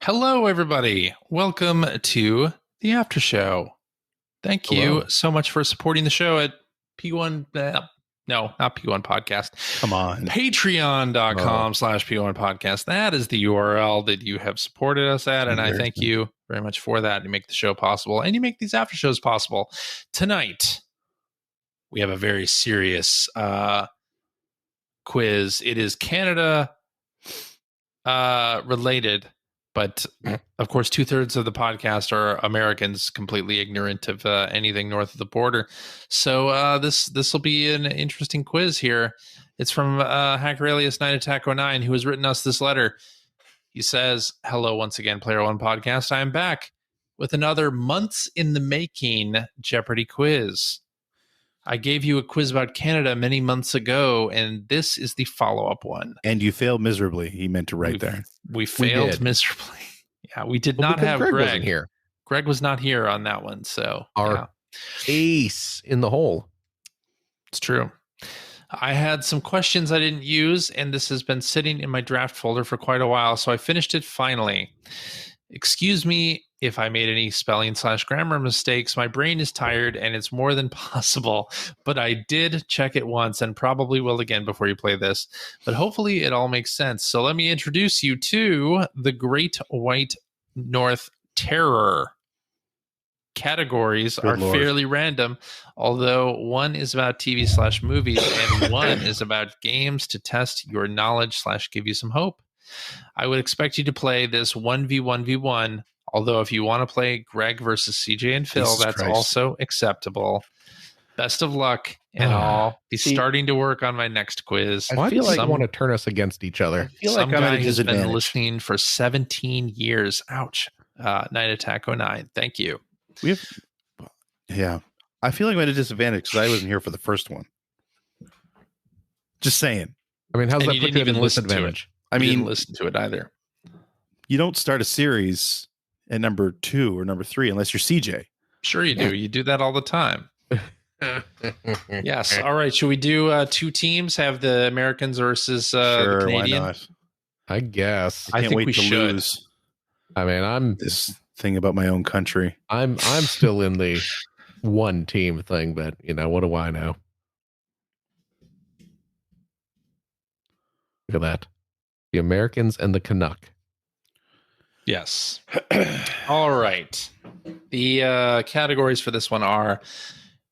Hello, everybody. Welcome to the After Show. Thank you so much for supporting the show at P1. No, not P1 Podcast. Come on. Patreon.com/P1 Podcast. That is the URL that you have supported us at. And I thank you very much for that. You make the show possible and you make these after shows possible. Tonight, we have a very serious quiz. It is Canada related. But of course, 2/3 of the podcast are Americans completely ignorant of anything north of the border. So this will be an interesting quiz here. It's from Hacker Alias Night Attack 09, who has written us this letter. He says, "Hello once again, Player One Podcast. I am back with another months in the making Jeopardy quiz. I gave you a quiz about Canada many months ago, and this is the follow-up one." And you failed miserably. He meant to write there. We failed miserably. Yeah, we did not have Greg. Wasn't here. Greg was not here on that one, so our ace in the hole. It's true. I had some questions I didn't use, and this has been sitting in my draft folder for quite a while, so I finished it finally. Excuse me if I made any spelling/grammar mistakes. My brain is tired and it's more than possible, but I did check it once and probably will again before you play this, but hopefully it all makes sense. So let me introduce you to the Great White North Terror. Categories are fairly random, although one is about TV/movies and one is about games to test your knowledge/give you some hope. I would expect you to play this 1v1v1, although if you want to play Greg versus CJ and Phil, that's also acceptable. Best of luck, and I'll be starting to work on my next quiz. I feel like you want to turn us against each other. I feel like some guy who's been listening for 17 years. Ouch. Night Attack 09. Thank you. Yeah. I feel like I'm at a disadvantage because I wasn't here for the first one. Just saying. I mean, how's and that you put didn't you even at a listen disadvantage? To it. I mean, didn't listen to it either. You don't start a series at number 2 or number 3 unless you're CJ. Sure you do. You do that all the time. Yes. All right. Should we do 2 teams? Have the Americans versus the Canadian? Why not? I guess. I can't wait to lose. I mean, I'm this thing about my own country. I'm still in the one team thing, but you know, what do I know? Look at that. The Americans and the Canuck. Yes. All right. The categories for this one are: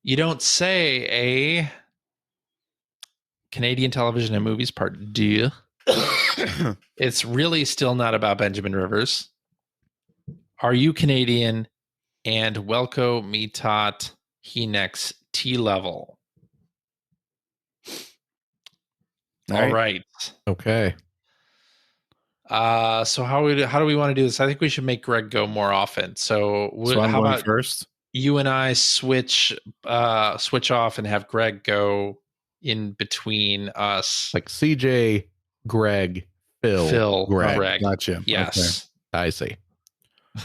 you don't say a Canadian television and movies part D. It's really still not about Benjamin Rivers. Are you Canadian? And Welko me tot he next T level. All right. Okay. So how do we want to do this? I think we should make Greg go more often. So how about first? You and I switch off and have Greg go in between us. Like CJ, Greg, Phil, Greg. Gotcha. Yes. Okay. I see.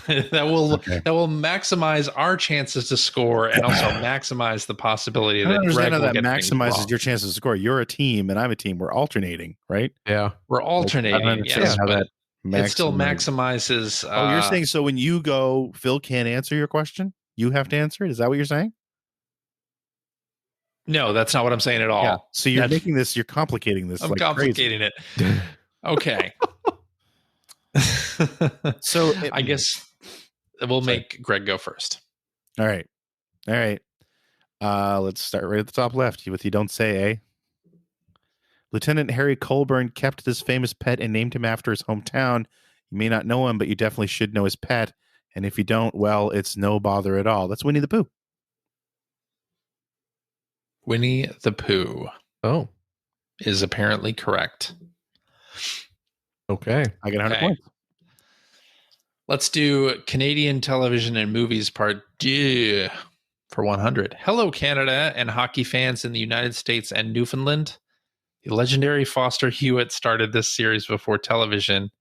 that will maximize our chances to score and also maximize the possibility that Greg will that get maximizes your chances to score. You're a team and I'm a team. We're alternating, right? Yeah, we're alternating. Yes, but it still maximizes. You're saying so when you go, Phil can't answer your question. You have to answer it. Is that what you're saying? No, that's not what I'm saying at all. Yeah. So you're making this. You're complicating this. I'm complicating it. Okay. So I guess we'll make Greg go first. All right. Let's start right at the top left with you don't say, eh? Lieutenant Harry Colburn kept this famous pet and named him after his hometown. You may not know him, but you definitely should know his pet. And if you don't, well, it's no bother at all. That's Winnie the Pooh. Winnie the Pooh. Oh. Is apparently correct. Okay. I get 100 points. Let's do Canadian television and movies part D for 100. Hello, Canada and hockey fans in the United States and Newfoundland. The legendary Foster Hewitt started this series before television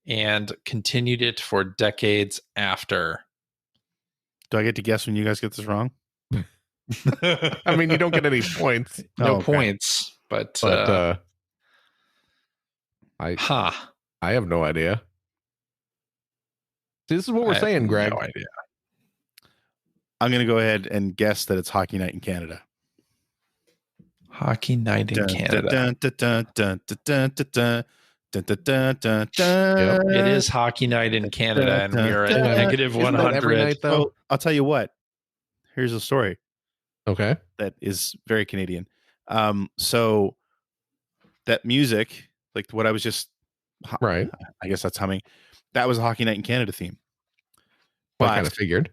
and continued it for decades after. Do I get to guess when you guys get this wrong? I mean, you don't get any points. No points, but I have no idea. See, this is what we're I have saying, Greg. No idea. I'm going to go ahead and guess that it's Hockey Night in Canada. Hockey Night in Canada. Yep. It is Hockey Night in Canada, and we are at Isn't that negative Isn't that every 100. night, though? Well, I'll tell you what. Here's a story Okay. that is very Canadian. So that music, like what I was just, Right. I guess that's humming. That was a Hockey Night in Canada theme. Well, I kind of figured.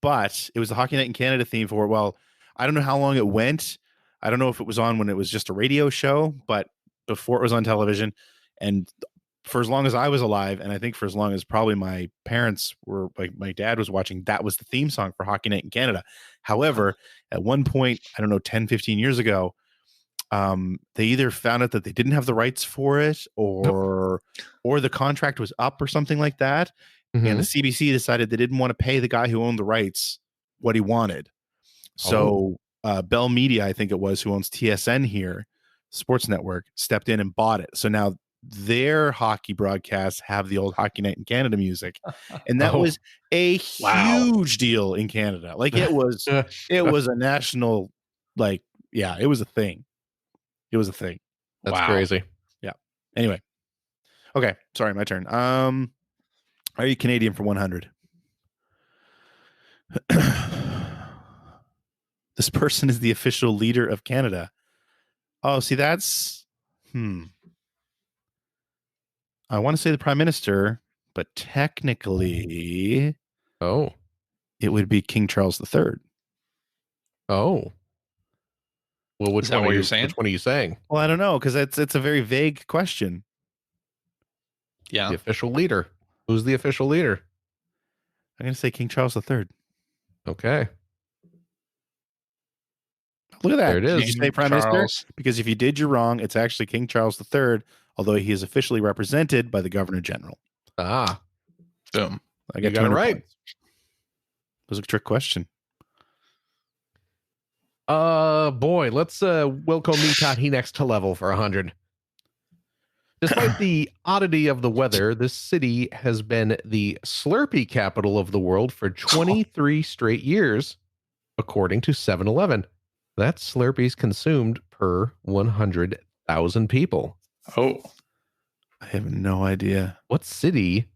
But it was the Hockey Night in Canada theme for, well, I don't know how long it went. I don't know if it was on when it was just a radio show, but before it was on television. And for as long as I was alive, and I think for as long as probably my parents were, like my dad was watching, that was the theme song for Hockey Night in Canada. However, at one point, I don't know, 10, 15 years ago, they either found out that they didn't have the rights for it or the contract was up or something like that. Mm-hmm. And the CBC decided they didn't want to pay the guy who owned the rights what he wanted. So Bell Media, I think it was, who owns TSN here, Sports Network, stepped in and bought it. So now their hockey broadcasts have the old Hockey Night in Canada music. And that was a huge deal in Canada. Like it was a national, like, yeah, it was a thing. It was a thing. That's crazy. Yeah. Anyway. Okay. Sorry, my turn. Are you Canadian for 100? This person is the official leader of Canada. Oh, see, that's I want to say the Prime Minister, but technically, it would be King Charles III. Oh. Well, which Is that one what are you're you saying? Which one are you saying? Well, I don't know, because it's a very vague question. Yeah. The official leader. Who's the official leader? I'm going to say King Charles III. Okay. Look at that. There it is. Did you say Prime Minister? Because if you did, you're wrong. It's actually King Charles III, although he is officially represented by the Governor General. Ah. Boom. I got You got it right. Points. It was a trick question. Boy, let's welcome He next to level for 100. Despite the oddity of the weather, this city has been the Slurpee capital of the world for 23 straight years, according to 7-Eleven. That's Slurpees consumed per 100,000 people. Oh. I have no idea. What city?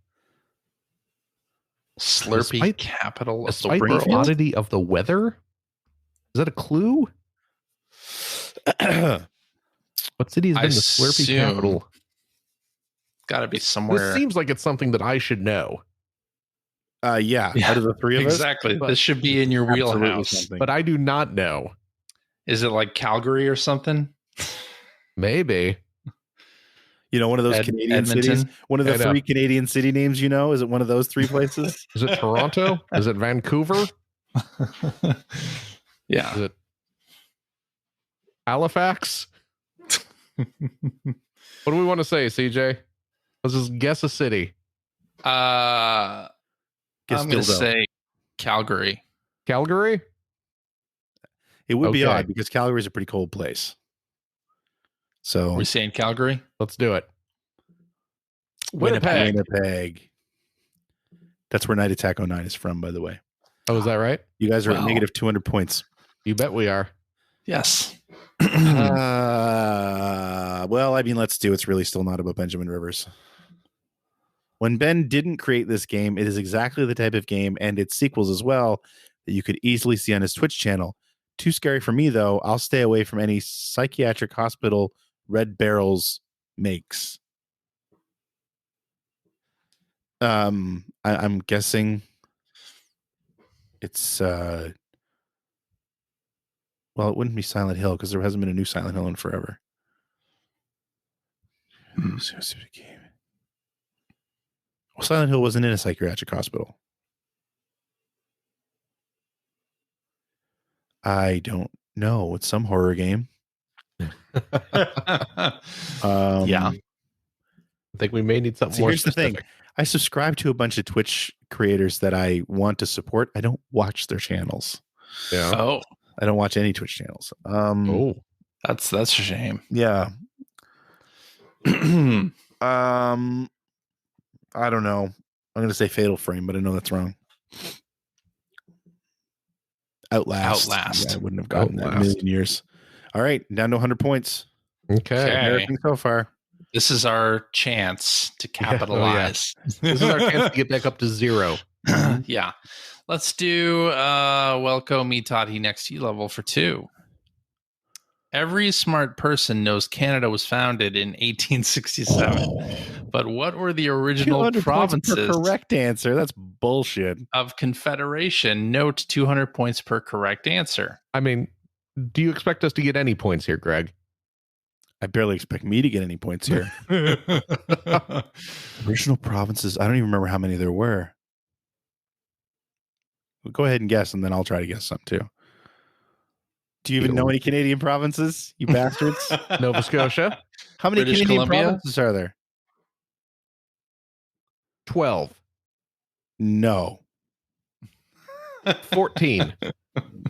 Slurpee capital of the Despite world. the oddity of the weather? Is that a clue? What city has been the Slurpee capital? Got to be somewhere. This seems like it's something that I should know. Yeah. Out of the three of us, exactly. This should be in your wheelhouse. Something. But I do not know. Is it like Calgary or something? Maybe. You know, one of those Canadian cities. One of the three Canadian city names. You know, is it one of those three places? Is it Toronto? Is it Vancouver? Yeah. Is it Halifax? What do we want to say, CJ? Let's just guess a city. I'm going to say Calgary. Calgary? It would be odd because Calgary is a pretty cold place. So are we saying Calgary? Let's do it. Winnipeg. That's where Night Attack 09 is from, by the way. Oh, is that right? You guys are at negative 200 points. You bet we are. Yes. Well, I mean, let's do. It's really still not about Benjamin Rivers. When Ben didn't create this game, it is exactly the type of game and its sequels as well that you could easily see on his Twitch channel. Too scary for me, though. I'll stay away from any psychiatric hospital Red Barrels makes. I'm guessing it's well, it wouldn't be Silent Hill because there hasn't been a new Silent Hill in forever. Well, Silent Hill wasn't in a psychiatric hospital. I don't know. It's some horror game. Yeah. I think we may need something more Here's specific. the thing. I subscribe to a bunch of Twitch creators that I want to support. I don't watch their channels. Yeah. Oh. I don't watch any Twitch channels. That's a shame. Yeah. I don't know. I'm going to say Fatal Frame, but I know that's wrong. Outlast. Outlast. Yeah, I wouldn't have gotten that in a Outlast. million years. All right, down to 100 points. Okay. Everything so far. This is our chance to capitalize. This is our chance to get back up to 0. Yeah. Let's do Welcome Me Toddy Next to You level for 2. Every smart person knows Canada was founded in 1867. But what were the original 200 points per provinces correct answer. That's bullshit. of Confederation? Note 200 points per correct answer. I mean, do you expect us to get any points here, Greg? I barely expect me to get any points here. Original provinces. I don't even remember how many there were. Well, go ahead and guess, and then I'll try to guess some too. Do you even know any Canadian provinces, you bastards? Nova Scotia? How many British Canadian Columbia? provinces are there? 12. No. 14.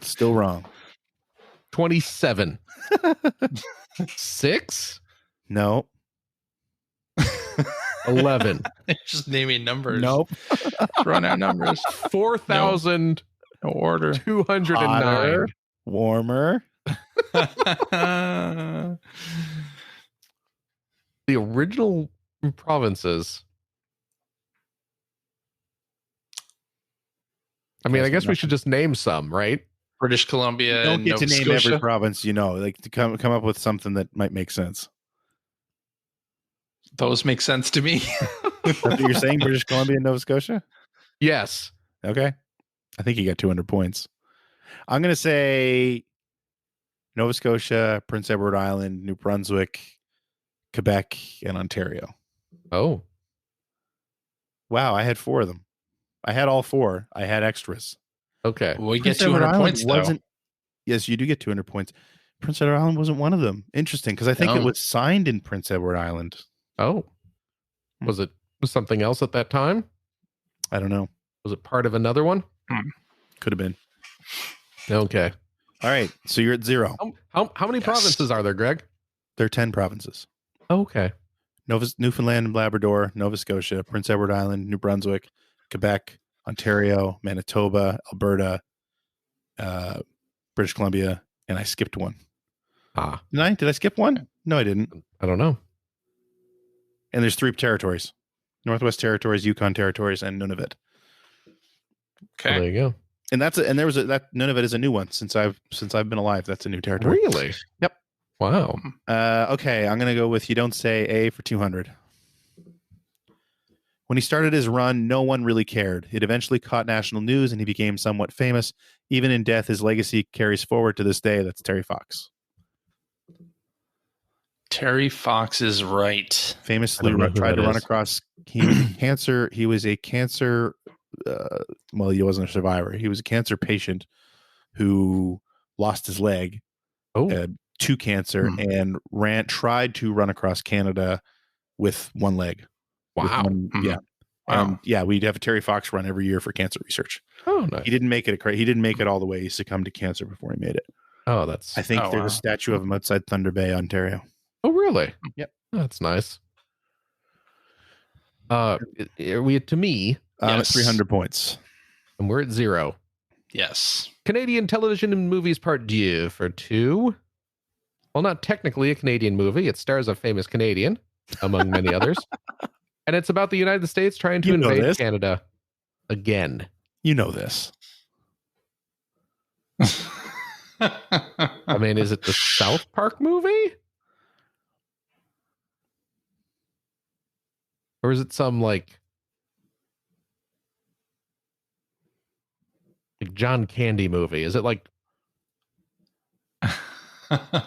Still wrong. 27. 6. No. 11. Just naming numbers. Nope. Throwing out numbers. 4,209. No order. Hotter, warmer. The original provinces. I mean, I guess we should just name some, right? British Columbia. You don't and get to Nova name Scotia. every province, like to come up with something that might make sense. Those make sense to me. That's what you're saying, British Columbia and Nova Scotia? Yes. Okay. I think you got 200 points. I'm going to say Nova Scotia, Prince Edward Island, New Brunswick, Quebec, and Ontario. Oh. Wow, I had 4 of them. I had all 4. I had extras. Okay. We get Prince Edward 200 Island points, though. Yes, you do get 200 points. Prince Edward Island wasn't one of them. Interesting, because I think it was signed in Prince Edward Island. Oh. Was it something else at that time? I don't know. Was it part of another one? Could have been. Okay. All right, so you're at 0. How many provinces are there, Greg? There are 10 provinces. Okay. Newfoundland and Labrador, Nova Scotia, Prince Edward Island, New Brunswick, Quebec, Ontario, Manitoba, Alberta, British Columbia, and I skipped one. Did I skip one? No, I didn't. I don't know. And there's 3 territories: Northwest Territories, Yukon Territories, and Nunavut. Okay. Well, there you go. And that Nunavut is a new one since I've been alive. That's a new territory. Really? Yep. Wow. Okay, I'm gonna go with You Don't Say A for 200. When he started his run, no one really cared. It eventually caught national news, and he became somewhat famous. Even in death, his legacy carries forward to this day. That's Terry Fox. Terry Fox is right. Famously tried to run across cancer. He was a cancer. Well, he wasn't a survivor. He was a cancer patient who lost his leg to cancer and tried to run across Canada with one leg. Wow. Yeah. Wow. And we'd have a Terry Fox run every year for cancer research. Oh, nice. He didn't make it. He didn't make it all the way. He succumbed to cancer before he made it. Oh, I think there's a statue of him outside Thunder Bay, Ontario. Oh, really? Yep. That's nice. Are we to me? At 300 points. And we're at 0. Yes. Canadian television and movies part 2 for 2. Well, not technically a Canadian movie. It stars a famous Canadian, among many others. And it's about the United States trying to invade Canada again. You know this. I mean, is it the South Park movie? Or is it some like John Candy movie? Is it like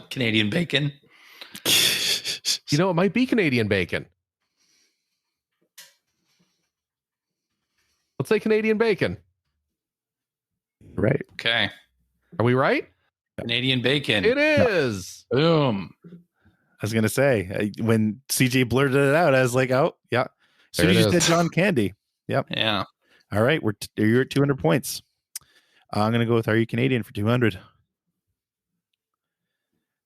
Canadian Bacon? It might be Canadian Bacon. Let's say Canadian Bacon. Right. Okay. Are we right? Canadian Bacon. It is. Boom. I was going to say, when CJ blurted it out, I was like, oh, yeah. So you just did John Candy. Yep. Yeah. All right. You're at 200 points. I'm going to go with Are You Canadian for 200.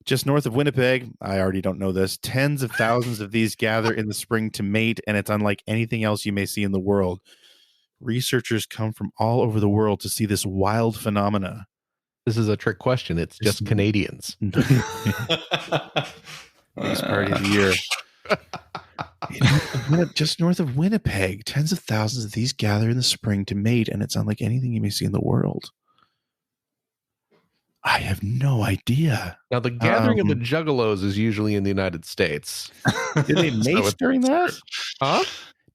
Just north of Winnipeg, I already don't know this, tens of thousands of these gather in the spring to mate, and it's unlike anything else you may see in the world. researchers come from all over the world to see this wild phenomena. This is a trick question. It's just Canadians. Biggest party of the year. Just north of Winnipeg, tens of thousands of these gather in the spring to mate, and it's unlike anything you may see in the world. I have no idea. Now, the gathering of the Juggalos is usually in the United States. Do they mate during that? Huh?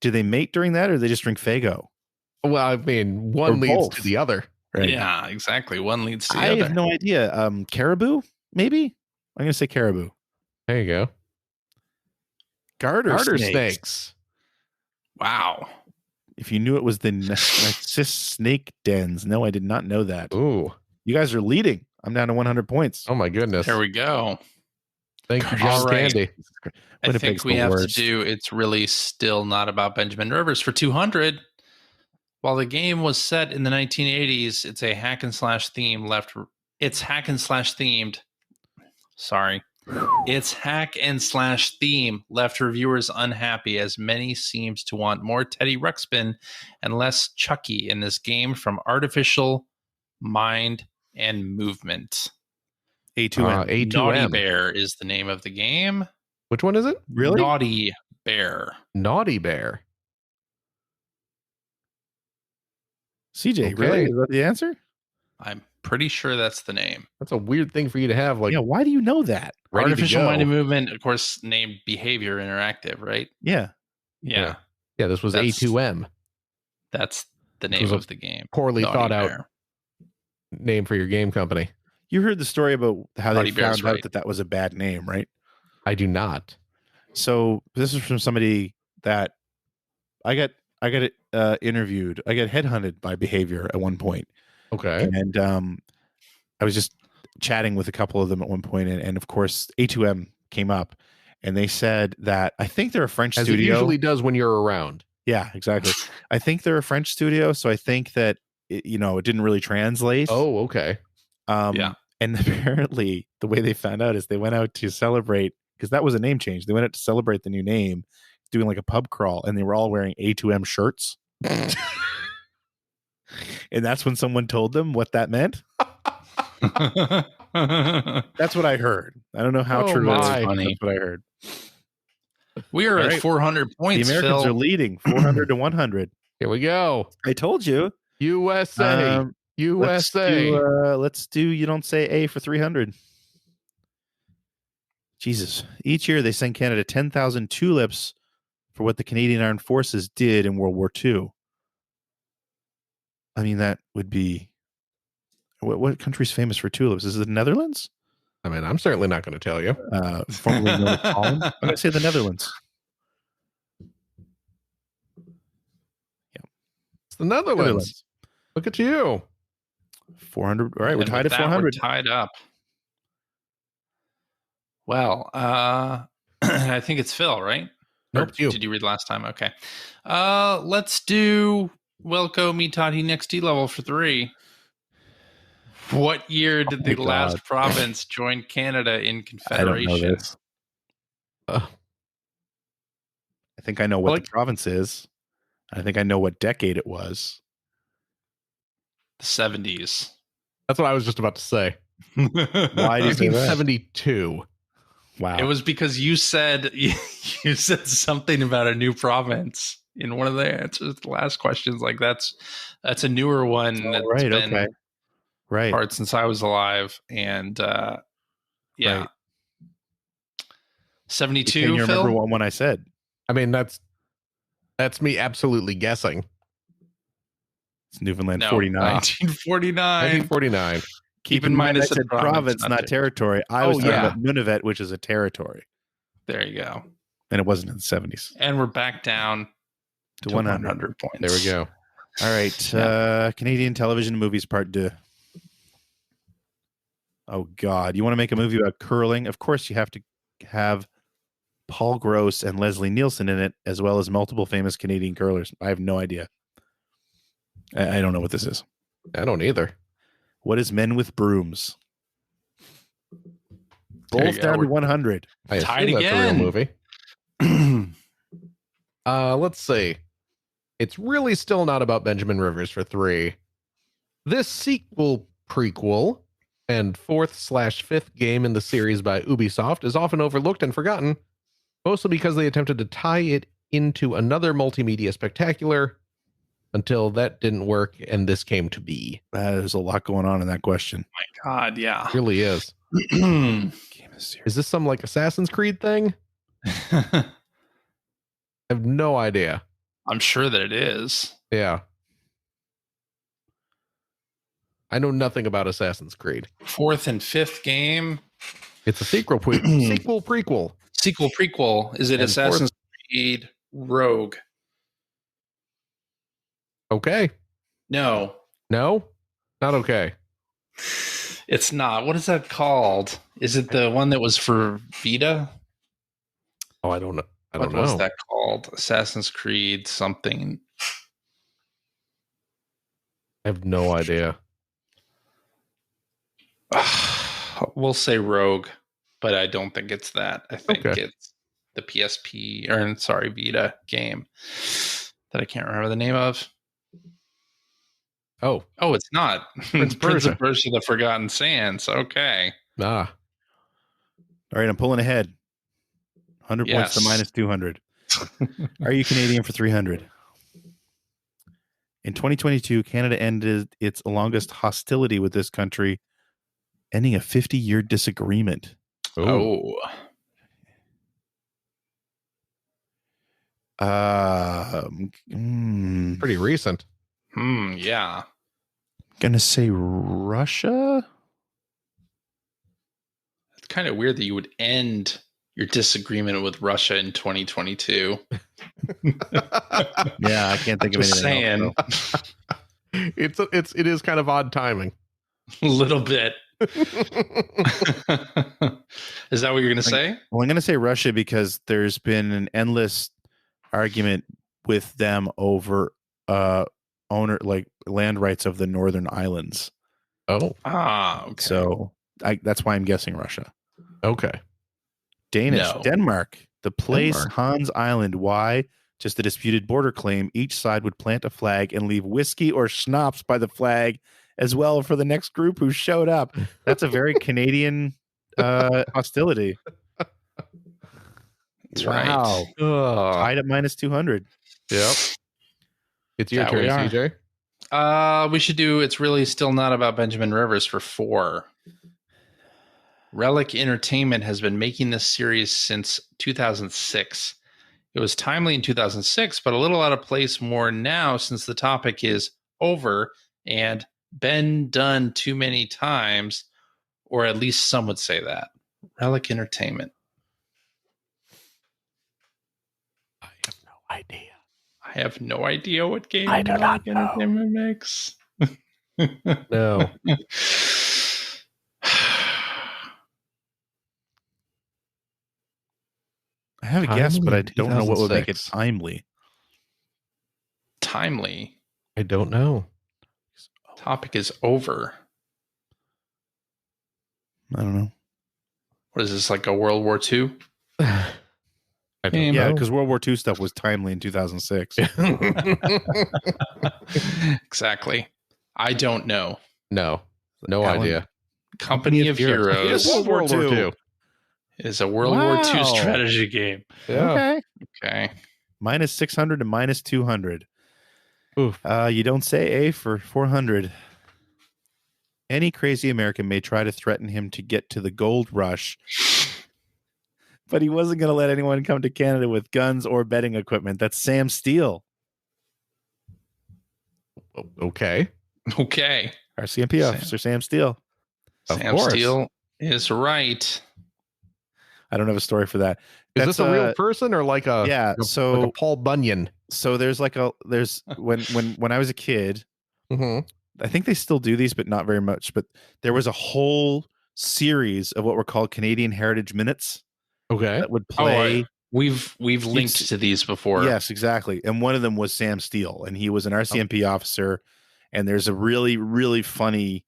Do they mate during that, or they just drink Faygo? Well, I mean, one leads to the other. Right? Yeah, exactly. One leads to the other. I have no idea. Caribou, maybe? I'm going to say caribou. There you go. Garter snakes. Wow. If you knew it was the Narcissus snake dens. No, I did not know that. Ooh. You guys are leading. I'm down to 100 points. Oh, my goodness. There we go. Thank you, John Candy. I think we have to do It's Really Still Not About Benjamin Rivers for 200. While the game was set in the 1980s, it's a hack and slash theme It's hack and slash themed. Sorry. Its hack and slash theme left reviewers unhappy, as many seems to want more Teddy Ruxpin and less Chucky in this game from artificial mind and movement. A2M. A2M. Naughty Bear is the name of the game. Which one is it? Really? Naughty Bear. Naughty Bear. CJ, really? Is that the answer? I'm pretty sure that's the name. That's a weird thing for you to have. Like, yeah, why do you know that? Artificial mind and movement, of course, named Behavior Interactive, right? Yeah. Yeah, this was A2M. That's the name of the game. Poorly thought out name for your game company. You heard the story about how they found out that was a bad name, right? I do not. So this is from somebody that I got interviewed. I got headhunted by Behavior at one point. Okay. And I was just chatting with a couple of them at one point, and of course A2M came up, and they said that I think they're a French studio. As it usually does when you're around. Yeah, exactly. I think they're a French studio, so I think that it didn't really translate. Oh, okay. Yeah. And apparently the way they found out is they went out to celebrate, because that was a name change. They went out to celebrate the new name, doing like a pub crawl, and they were all wearing A2M shirts. And that's when someone told them what that meant. That's what I heard. I don't know how true it is. That's what I heard. We are at 400 points. The Americans are leading 400 to 100. Here we go. I told you. USA. USA. Let's do You Don't Say A for 300. Jesus. Each year they send Canada 10,000 tulips for what the Canadian Armed Forces did in World War II. I mean, that would be... What country's famous for tulips? Is it the Netherlands? I mean, I'm certainly not going to tell you. Formerly known as Holland. I'm going to say the Netherlands. Yeah. It's the Netherlands. Look at you. 400. All right, we're tied at 400. We're tied up. Well, I think it's Phil, right? Nope. Did you read last time? Okay. Let's do Wilco Me Toddy next D level for 3. What year did the last province join Canada in Confederation? I don't know this. I think I know what the province is. I think I know what decade it was. The 70s. That's what I was just about to say. Why did you say that? 1972. Wow. It was because you said something about a new province in one of the answers. The last questions, like that's a newer one. Oh, right. Okay. Right. Part since I was alive, and yeah, right. 72. Can you remember what one I said? I mean, that's me absolutely guessing. It's Newfoundland 49. 1949. 1949. Keep in mind, I said province, not territory. I was talking about Nunavut, which is a territory. There you go. And it wasn't in the 70s. And we're back down to 100 points. There we go. All right. Yeah. Canadian television movies part 2. Oh, God. You want to make a movie about curling? Of course, you have to have Paul Gross and Leslie Nielsen in it, as well as multiple famous Canadian curlers. I have no idea. I don't know what this is. I don't either. What is Men with Brooms? Both down to 100. Tied again. That's a real movie. Let's see. It's really still not about Benjamin Rivers for 3. This sequel prequel and 4th/5th game in the series by Ubisoft is often overlooked and forgotten, mostly because they attempted to tie it into another multimedia spectacular until that didn't work and this came to be. There's a lot going on in that question. My God, yeah. It really is. Game of series. Is this some like Assassin's Creed thing? I have no idea. I'm sure that it is. Yeah. I know nothing about Assassin's Creed. 4th and 5th game. It's a sequel prequel. Sequel prequel. Is it And Assassin's Creed Rogue? Okay. No. No? Not okay. It's not. What is that called? Is it the one that was for Vita? Oh, I don't know. I What don't know. was that called? Assassin's Creed something. I have no idea. We'll say Rogue, but I don't think it's that. I think Okay. it's the PSP, or sorry, Vita game that I can't remember the name of. Oh, It's not. Prince Prince Persia. of Persia: The Forgotten Sands. Okay. ah. All right, I'm pulling ahead. 100 points to Yes. minus 200. Are you Canadian for 300? In 2022, Canada ended its longest hostility with this country, ending a 50-year disagreement. Oh. Pretty recent. Yeah. Gonna say Russia? It's kind of weird that you would end your disagreement with Russia in 2022. Yeah, I can't think of Just anything saying. else. It is kind of odd timing. A little bit. Is that what you're going to say? Well, I'm going to say Russia because there's been an endless argument with them over land rights of the Northern Islands. Oh, Okay. So that's why I'm guessing Russia. okay. Danish, No. Denmark, the place Denmark. Hans Island. Why? Just a disputed border claim. Each side would plant a flag and leave whiskey or schnapps by the flag as well for the next group who showed up. That's a very Canadian hostility. That's Wow. right. Tied at minus 200. Yep. It's your Yeah, turn, we are. CJ. right. We should do It's Really Still Not About Benjamin Rivers for 4. Relic Entertainment has been making this series since 2006. It was timely in 2006, but a little out of place more now since the topic is over and been done too many times, or at least some would say that. Relic Entertainment. I have no idea. I have no idea what game I do not Relic know. Entertainment makes. No. I have a guess, but I don't know what would make it 2006. timely. Timely. I don't know. Topic is over. I don't know. What is this, like a World War II? I don't Game. Yeah, know. because World War II stuff was timely in 2006. Exactly. I don't know. no Alan, idea. Company of Heroes Yes, World War II. is a World War II Wow. strategy game. Yeah. Okay. Okay. Minus 600 to minus 200. Oof. You don't say A for 400. Any crazy American may try to threaten him to get to the gold rush, but he wasn't going to let anyone come to Canada with guns or betting equipment. That's Sam Steele, Okay. Okay. our CMP officer, Sam Steele. Of Sam course. Steele is right. I don't have a story for that. Is That's, this a real person or like a yeah, like a- so- like a Paul Bunyan? So there's when I was a kid, Mm-hmm. I think they still do these, but not very much. But there was a whole series of what were called Canadian Heritage Minutes Okay. that would play. We've linked to these before. Yes, exactly. And one of them was Sam Steele, and he was an RCMP officer. And there's a really, really funny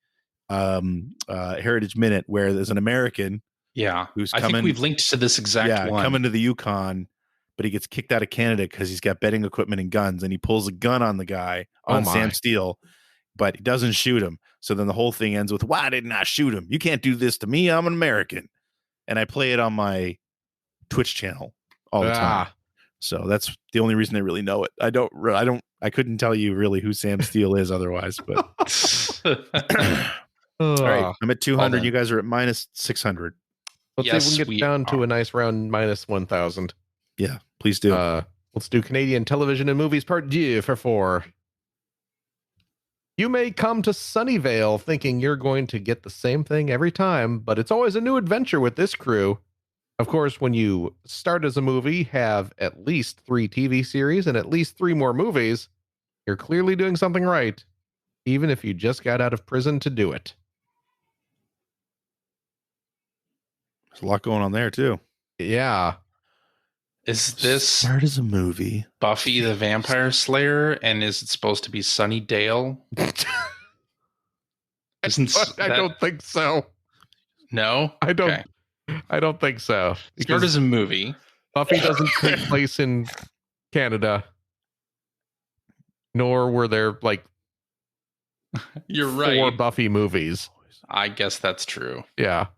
Heritage Minute where there's an American Yeah. who's I coming. think we've linked to this exact one. coming to the Yukon, but he gets kicked out of Canada because he's got betting equipment and guns, and he pulls a gun on the guy, on Sam Steele, but he doesn't shoot him. So then the whole thing ends with, why didn't I shoot him? You can't do this to me. I'm an American. And I play it on my Twitch channel all the time. So that's the only reason I really know it. I couldn't tell you really who Sam Steele is otherwise, but all right. I'm at 200. You guys are at minus 600. Let's see if we can get down to a nice round minus 1,000. Yeah, please do. Let's do Canadian television and movies part 2 for 4. You may come to Sunnyvale thinking you're going to get the same thing every time, but it's always a new adventure with this crew. Of course, when you start as a movie, have at least 3 TV series and at least 3 more movies, you're clearly doing something right, even if you just got out of prison to do it. There's a lot going on there, too. Yeah. Is this start as a movie? Buffy the Vampire Slayer, and is it supposed to be Sunnydale? I don't think so. No? I don't think so. Start as a movie. Buffy doesn't take place in Canada. Nor were there You're right. 4 Buffy movies. I guess that's true. Yeah.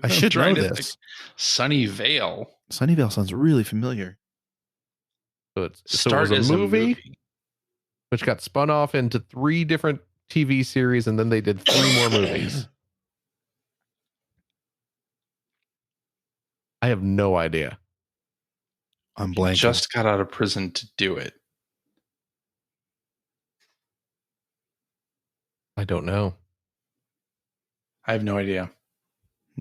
I should know this. Sunnyvale. Sunnyvale sounds really familiar. So it was a movie, which got spun off into 3 different TV series, and then they did 3 more movies. I have no idea. I'm blanking. Just got out of prison to do it. I don't know. I have no idea.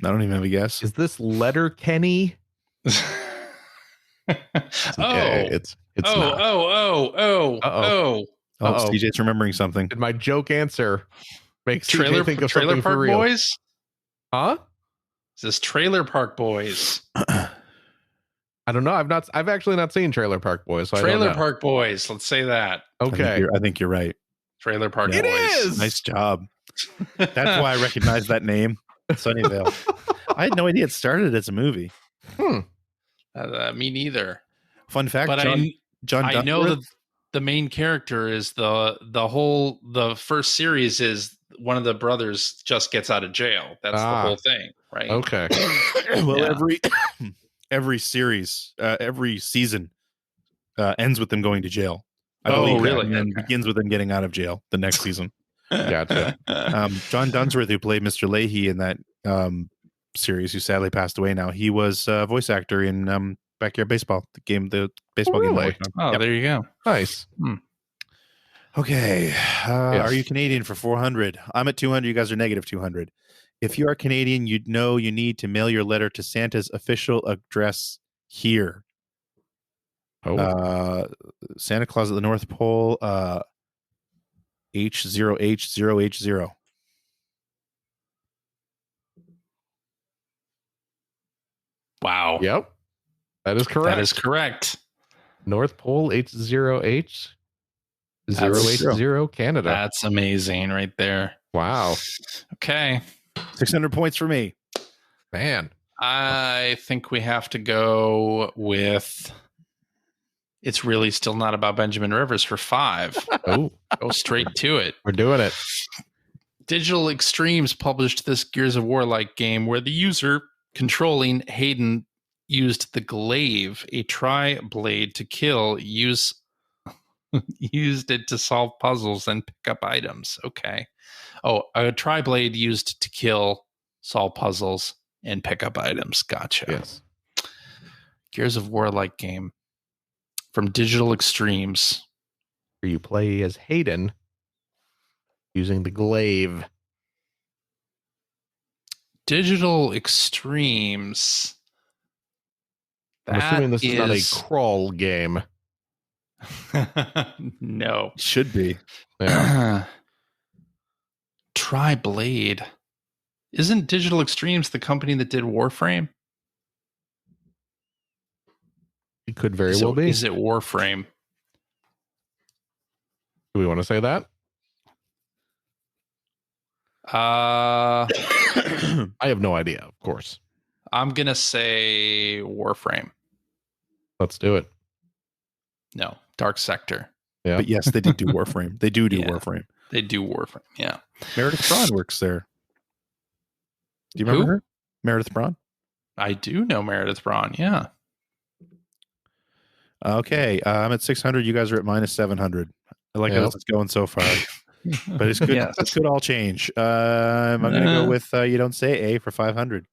I don't even have a guess. Is this Letterkenny? It's CJ's remembering something. Did my joke answer make Trailer CJ think of Trailer something Park for real? Boys? Huh? Is this Trailer Park Boys? I don't know. I've actually not seen Trailer Park Boys. So Trailer Park Boys. Let's say that. Okay. I think you're right. Trailer Park Boys. It is. Nice job. That's why I recognize that name. Sunnyvale. I had no idea it started as a movie. Me neither. Fun fact, but John I know that the main character is the first series is one of the brothers just gets out of jail. That's the whole thing, right? Okay. Well, every series, every season ends with them going to jail. I believe really? And begins with them getting out of jail the next season. Gotcha. John Dunsworth, who played Mr. Leahy in that series, who sadly passed away now, he was a voice actor in Backyard Baseball, the baseball game. Really? There you go. Nice. Okay. Yes. Are you Canadian for 400? I'm at 200. You guys are negative 200. If you are Canadian, you'd know you need to mail your letter to Santa's official address here. Santa Claus at the North Pole, H0H0H0. Wow. Yep. That is correct. That is correct. North Pole H0H 0H0 Canada. That's amazing right there. Wow. Okay. 600 points for me. Man. I think we have to go with It's Really Still Not About Benjamin Rivers for 5. Oh, go straight to it. We're doing it. Digital Extremes published this Gears of War-like game where the user controlling Hayden used the glaive, a tri-blade to kill, used it to solve puzzles and pick up items. Okay. Oh, a tri-blade used to kill, solve puzzles, and pick up items. Gotcha. Yes. Gears of War-like game from Digital Extremes. Where you play as Hayden using the glaive. Digital Extremes. I'm assuming this is not a crawl game. No. Should be. Yeah. Tri-Blade. Isn't Digital Extremes the company that did Warframe? It could very well be. Is it Warframe? Do we want to say that? I have no idea, of course. I'm going to say Warframe. Let's do it. No, Dark Sector. Yeah. But yes, they did do Warframe. They do Yeah. Warframe. They do Warframe. Yeah. Meredith Braun works there. Do you Who? remember her? Meredith Braun. I do know Meredith Braun. Yeah. Okay, I'm at 600. You guys are at minus 700. I like how this is going so far, but it's good. Yes. It could all change. I'm going to go with you don't say A for 500.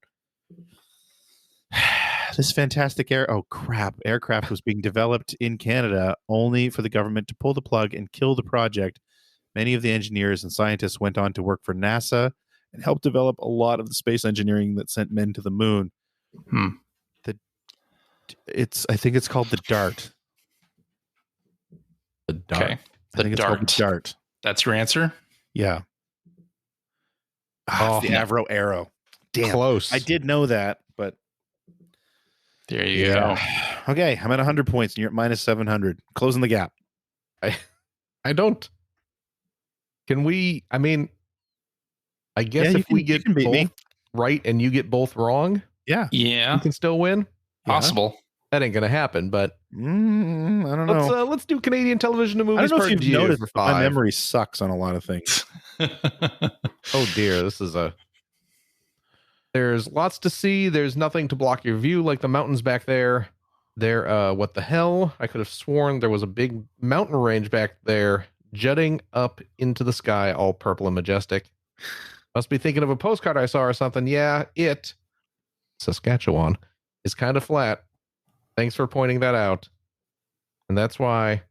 This fantastic aircraft was being developed in Canada only for the government to pull the plug and kill the project. Many of the engineers and scientists went on to work for NASA and helped develop a lot of the space engineering that sent men to the moon. I think it's called the DART. The Dart. Okay. I think it's called the DART. That's your answer? Yeah. Oh, the Avro Arrow. Damn. Close. I did know that, but There you go. Okay, I'm at 100 points and you're at minus 700. Closing the gap. I don't. Can we? I mean, I guess if we get beat both me. right and you get both wrong, Yeah. Yeah. we can still win. Possible. That ain't gonna happen. But I don't know. let's do Canadian television and I movies. don't know if part you've G noticed, for but my 5. memory sucks on a lot of things. Oh dear, this is a. There's lots to see. There's nothing to block your view, like the mountains back there. What the hell? I could have sworn there was a big mountain range back there, jutting up into the sky, all purple and majestic. Must be thinking of a postcard I saw or something. Yeah, Saskatchewan, is kind of flat. Thanks for pointing that out. And that's why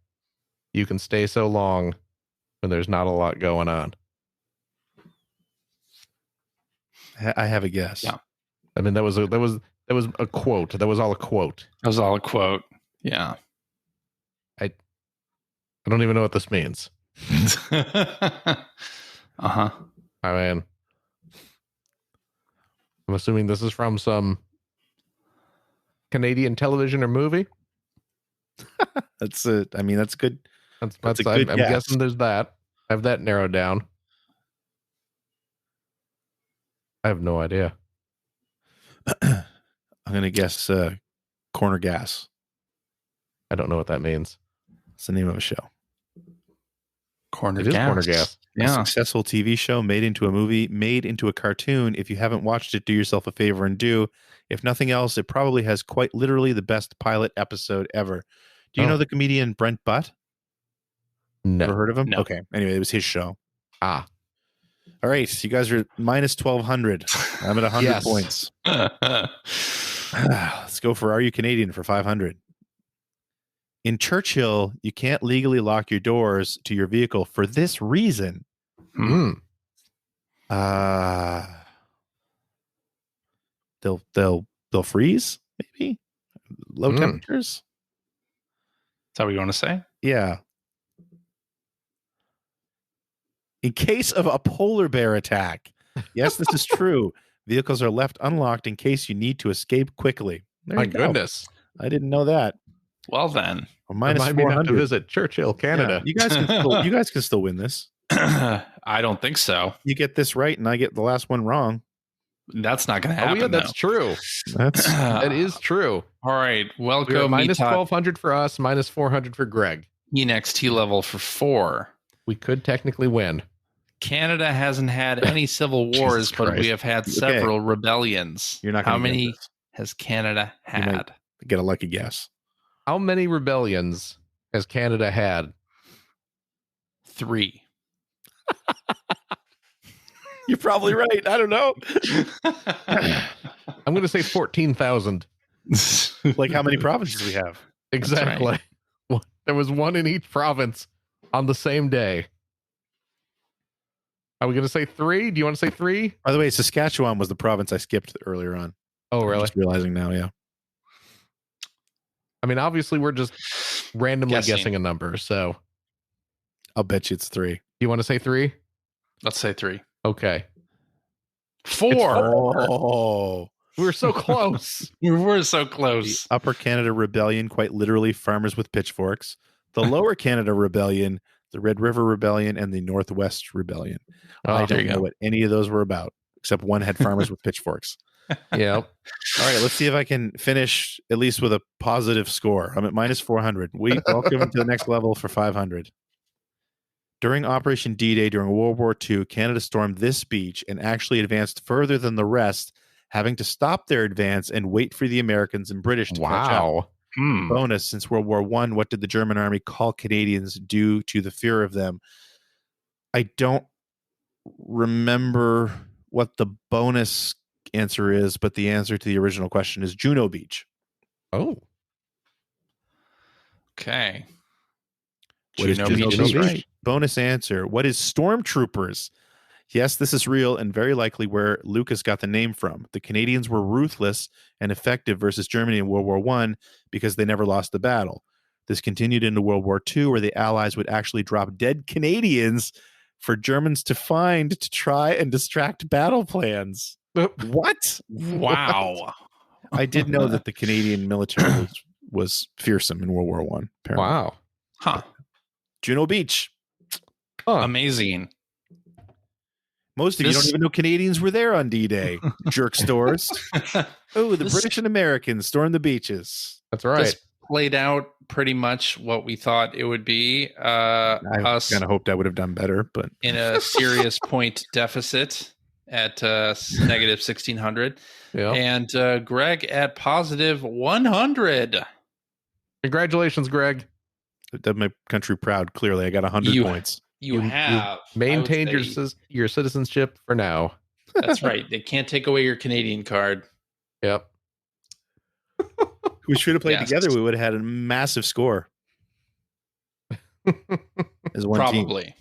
you can stay so long when there's not a lot going on. I have a guess. Yeah. I mean, that was a quote. That was all a quote. That was all a quote. Yeah. I don't even know what this means. Uh-huh. I mean, I'm assuming this is from some Canadian television or movie. That's it. I mean, that's good. That's a good I'm guess. guessing there's that. I have that narrowed down. I have no idea. I'm going to guess Corner Gas. I don't know what that means. It's the name of a show. Corner It is gas. Corner Gas. A Yeah. successful TV show made into a movie, made into a cartoon. If you haven't watched it, do yourself a favor and do. If nothing else, it probably has quite literally the best pilot episode ever. Do you know the comedian Brent Butt? No. Ever heard of him? No. Okay. Anyway, it was his show. Ah. All right. You guys are minus 1,200. I'm at 100 Yes. points. Let's go for Are You Canadian for 500. In Churchill, you can't legally lock your doors to your vehicle for this reason. Mm. They'll freeze, maybe low temperatures. Is that what you want to say? Yeah. In case of a polar bear attack. Yes, this is true. Vehicles are left unlocked in case you need to escape quickly. There My you go. goodness. I didn't know that. Well then. Or minus Remind me not to 400. visit Churchill, Canada. Yeah, you guys can still win this. I don't think so. You get this right, and I get the last one wrong. That's not going to Oh happen. yeah, that's true. That's That is true. All right. We're Welcome. minus 1,200 for us, minus 400 for Greg. NXT level for 4. We could technically win. Canada hasn't had any civil wars, but Christ. we have had several rebellions. You're not How going to many get this. has Canada had? Get a lucky guess. How many rebellions has Canada had? 3. You're probably right. I don't know. I'm going to say 14,000. Like how many provinces we have? Exactly. There was one in each province on the same day. Are we going to say 3? Do you want to say 3? By the way, Saskatchewan was the province I skipped earlier on. Oh, I'm really? just realizing now, yeah. I mean, obviously, we're just randomly Guessing. guessing a number. So, I'll bet you it's 3. do you want to say 3? Let's say 3. Okay. 4. Oh. We were so close. We were so The close. Upper Canada Rebellion, quite literally farmers with pitchforks. The Lower Canada Rebellion, the Red River Rebellion, and the Northwest Rebellion. I there don't you know go. what any of those were about, except one had farmers with pitchforks. Yep. All right, let's see if I can finish at least with a positive score. I'm at minus 400. We welcome to the next level for 500. During Operation D-Day during World War II, Canada stormed this beach and actually advanced further than the rest, having to stop their advance and wait for the Americans and British to catch up. Wow. Bonus, since World War I, what did the German army call Canadians due to the fear of them? I don't remember what the bonus answer is, but the answer to the original question is Juno Beach. Oh. Okay. What is Juno Juno Beach Beach? is right. Bonus answer. What is Stormtroopers? Yes, this is real and very likely where Lucas got the name from. The Canadians were ruthless and effective versus Germany in World War I because they never lost the battle. This continued into World War II, where the Allies would actually drop dead Canadians for Germans to find to try and distract battle plans. What? Wow. I did know that the Canadian military was fearsome in World War I. Apparently. Wow. Huh. Juno Beach. Huh. Amazing. Most of you don't even know Canadians were there on D-Day. Jerk stores. Oh, the British and Americans stormed the beaches. That's right. This played out pretty much what we thought it would be. I Us kind of hoped I would have done better, but in a serious point deficit at negative 1600. Yeah. And Greg at positive 100. Congratulations, Greg. it did my country proud. Clearly, I got 100 points. You have maintained your citizenship for now. That's right. They can't take away your Canadian card. Yep. We should have played Yes. together. We would have had a massive score. As one team. Probably.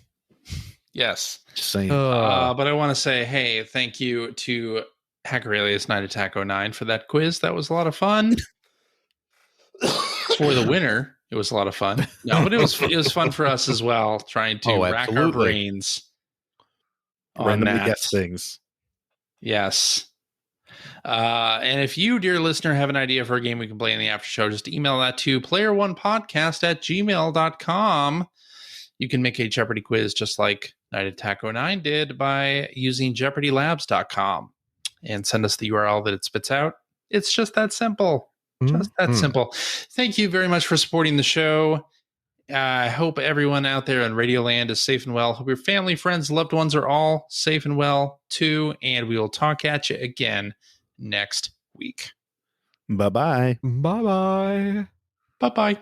Yes. Just saying. But I want to say, hey, thank you to Hacker Alias Night Attack 09 for that quiz. That was a lot of fun. For the winner, it was a lot of fun. No, but it was fun for us as well, trying to rack our brains on randomly that. guess things. Yes. And if you, dear listener, have an idea for a game we can play in the after show, just email that to player1podcast@gmail.com. You can make a Jeopardy quiz just like Night Attack 09 did by using jeopardylabs.com and send us the URL that it spits out. It's just that simple. Just that simple. Thank you very much for supporting the show. I hope everyone out there in Radioland is safe and well. Hope your family, friends, loved ones are all safe and well too. And we will talk at you again next week. Bye-bye. Bye-bye. Bye-bye.